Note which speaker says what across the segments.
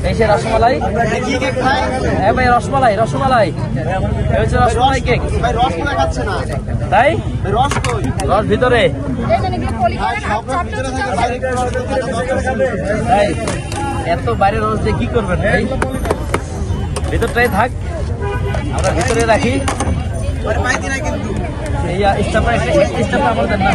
Speaker 1: এই সে রসমালাই। হ্যাঁ ভাই রসমালাই, রসমালাই এই হচ্ছে রসমালাই কেক। তাই রস ভিতরে তাই এত বাইরে রস দিয়ে কি করবেন ভাই? ভিতরটাই থাক, আমরা ভিতরে রাখি। এই স্টাফটা আমার দেন না।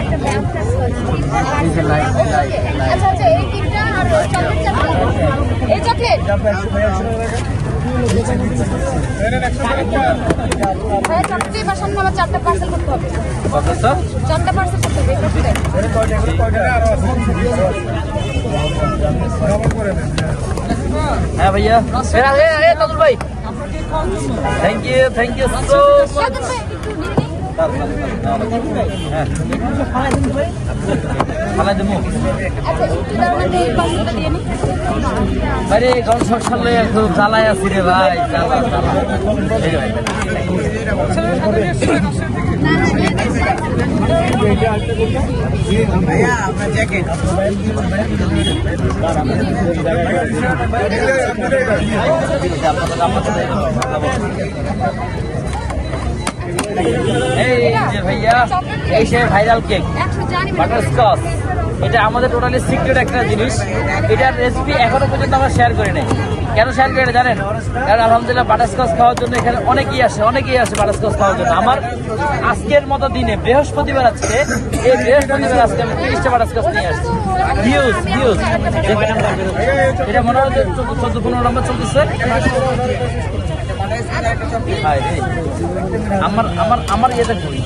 Speaker 1: হ্যাঁ ভাইয়া, তাজুল ভাই থ্যাংক ইউ সো মাচ। আরে কারণ সকালে একটু জ্বালায় আছি রে ভাই, ভাইয়া এই সে ভাইরাল কেক বাটারস্কচ। এটা আমাদের টোটালি সিক্রেট একটা জিনিস। এটার রেসিপি এখনো পর্যন্ত আমরা শেয়ার করি নাই। কেন শেয়ার করি না জানেন? কারণ আলহামদুলিল্লাহ বাটারস্কচ খাওয়ার জন্য এখানে অনেকেই আসে বাটারস্কচ খাওয়ার জন্য। আমার আজকের মতো দিনে বৃহস্পতিবার আজকে, এই বৃহস্পতিবার আজকে আমি 30টা বাটারস্কচ নিয়ে আসছি। হিউজ এটা মনে হয় 14-15 নম্বর চলতেছে। আমার ইয়েটা করি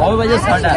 Speaker 1: হবে ভাই 6টা